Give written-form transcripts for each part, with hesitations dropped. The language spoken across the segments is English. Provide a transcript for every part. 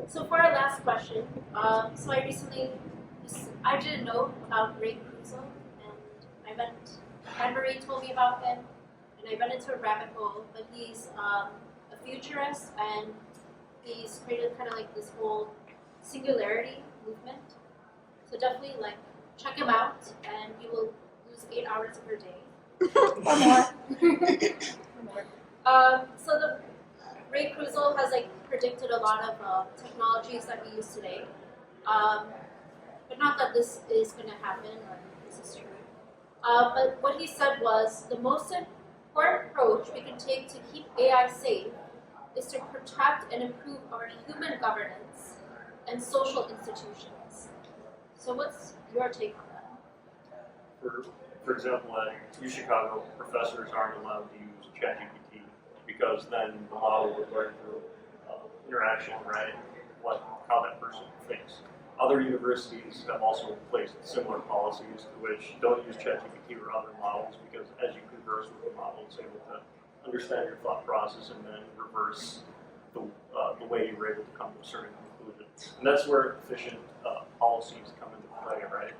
So for our last question, so I didn't know about Ray Kurzweil, and Marie told me about him, and I went into a rabbit hole, but he's a futurist, and he's created kind of like this whole singularity movement. So definitely like check him out, and you will lose 8 hours of your day. Or more. So the Ray Kurzweil has like predicted a lot of technologies that we use today, but not that this is going to happen or this is true. But what he said was the most important approach we can take to keep AI safe is to protect and improve our human governance and social institutions. So what's your take on that? For example, at UChicago, professors aren't allowed to use ChatGPT because then the model would learn through interaction, right? How that person thinks. Other universities have also placed similar policies to which don't use ChatGPT or other models because as you converse with the model, it's able to understand your thought process and then reverse the way you were able to come to a certain conclusion. And that's where efficient policies come into play, right?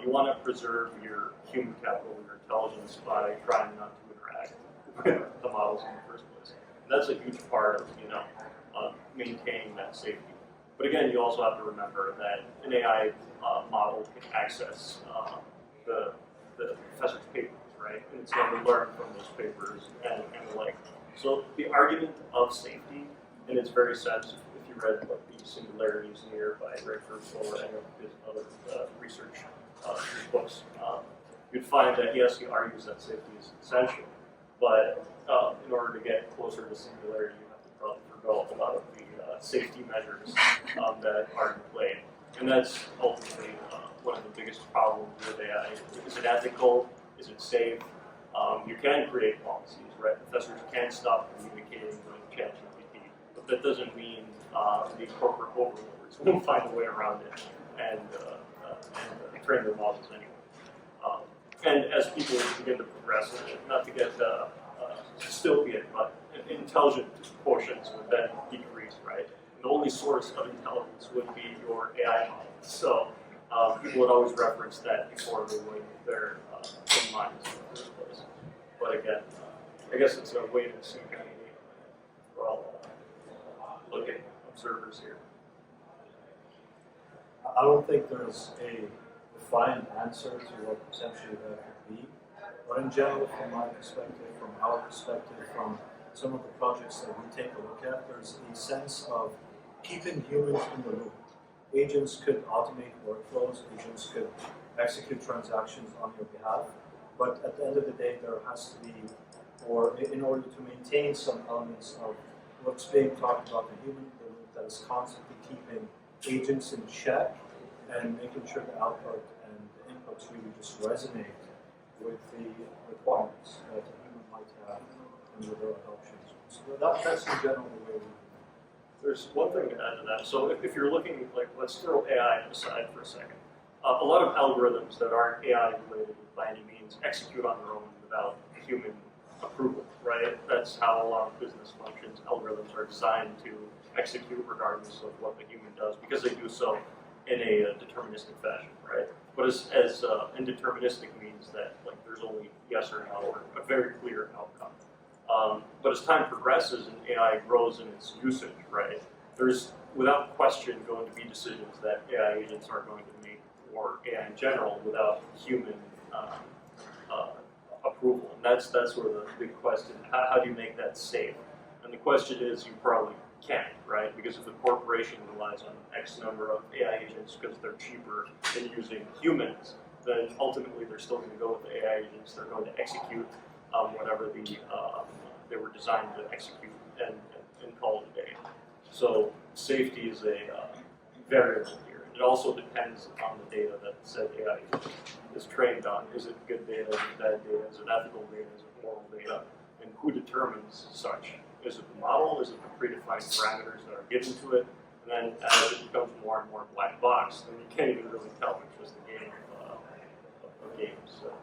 You want to preserve your human capital, your intelligence, by trying not to interact with the models in the first place. And that's a huge part of, maintaining that safety. But again, you also have to remember that an AI model can access the professor's papers, right? And it's going to learn from those papers and the like. So the argument of safety, in its very sense, if you read like the Singularities Near by Ray Kurzweil or any of his other research books, you'd find that yes, he argues that safety is essential, but in order to get closer to singularity, you have to probably forgo a lot of the safety measures that are in play. And that's ultimately one of the biggest problems with AI. Is it ethical? Is it safe? You can create policies, right? Professors can stop communicating with ChatGPT, but that doesn't mean the corporate overlords will find a way around it and train their models anyway. And as people begin to progress, not to get dystopian, but intelligent quotients would then decrease, right? And the only source of intelligence would be your AI model. So people would always reference that before they would their own minds in the first place. But again, I guess it's a wait and see kind of game. We're all looking observers here. I don't think there's a defined answer to what potentially that could be. But in general, from my perspective, from our perspective, from some of the projects that we take a look at, there's a sense of keeping humans in the loop. Agents could automate workflows, agents could execute transactions on your behalf, but at the end of the day, there has to be, or in order to maintain some elements of what's being talked about, the human in the loop that is constantly keeping agents in check and making sure the output and the inputs really just resonate with the requirements that a human might have and with their adoptions. So that's in general the way we do it. There's one thing to add to that. So if you're looking, like, let's throw AI aside for a second. A lot of algorithms that aren't AI related by any means execute on their own without human approval, right? That's how a lot of business functions. Algorithms are designed to execute regardless of what the human does because they do so in a deterministic fashion, right? But as indeterministic means that like there's only yes or no or a very clear outcome. But as time progresses and AI grows in its usage, right, there's without question going to be decisions that AI agents are going to make, or AI in general, without human approval. And that's where the big question: how do you make that safe? And the question is, you probably can't, right? Because if the corporation relies on X number of AI agents because they're cheaper than using humans, then ultimately they're still going to go with the AI agents. They're going to execute whatever they were designed to execute and call it a day. So safety is a variable here. It also depends on the data that said AI is trained on. Is it good data? Is it bad data? Is it ethical data? Is it moral data? And who determines such? Is it the model? Is it the predefined parameters that are given to it? And then as it becomes more and more black box, then you can't even really tell which was the game of games. So,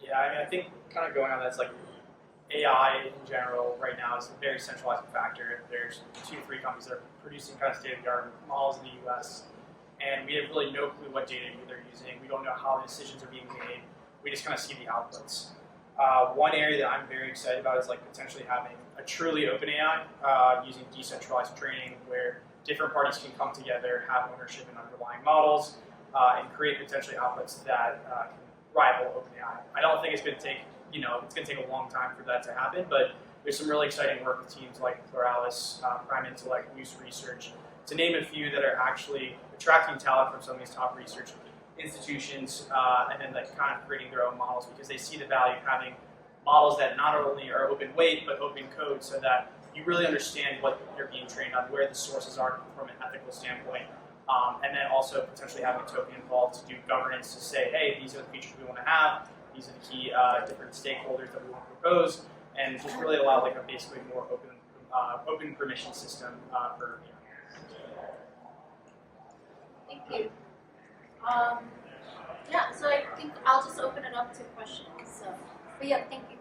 yeah, I mean, I think kind of going on that's like AI in general right now now is a very centralizing factor. There's 2-3 companies that are producing kind of state-of-the-art models in the U.S., and we have really no clue what data they're using. We don't know how the decisions are being made. We just kind of see the outputs. One area that I'm very excited about is like potentially having a truly open AI using decentralized training where different parties can come together, have ownership in underlying models, and create potentially outputs that can rival OpenAI. I don't think it's going to take, it's going to take a long time for that to happen, but there's some really exciting work with teams like Pluralis, Prime Intellect, Loose Research, to name a few that are actually attracting talent from some of these top research institutions, and then like kind of creating their own models because they see the value of having models that not only are open weight but open code, so that you really understand what you're being trained on, where the sources are from an ethical standpoint, and then also potentially having a token involved to do governance to say, hey, these are the features we want to have, these are the key different stakeholders that we want to propose, and just really allow like a basically more open permission system for. Thank you. Yeah, so I think I'll just open it up to questions. So, but yeah, thank you.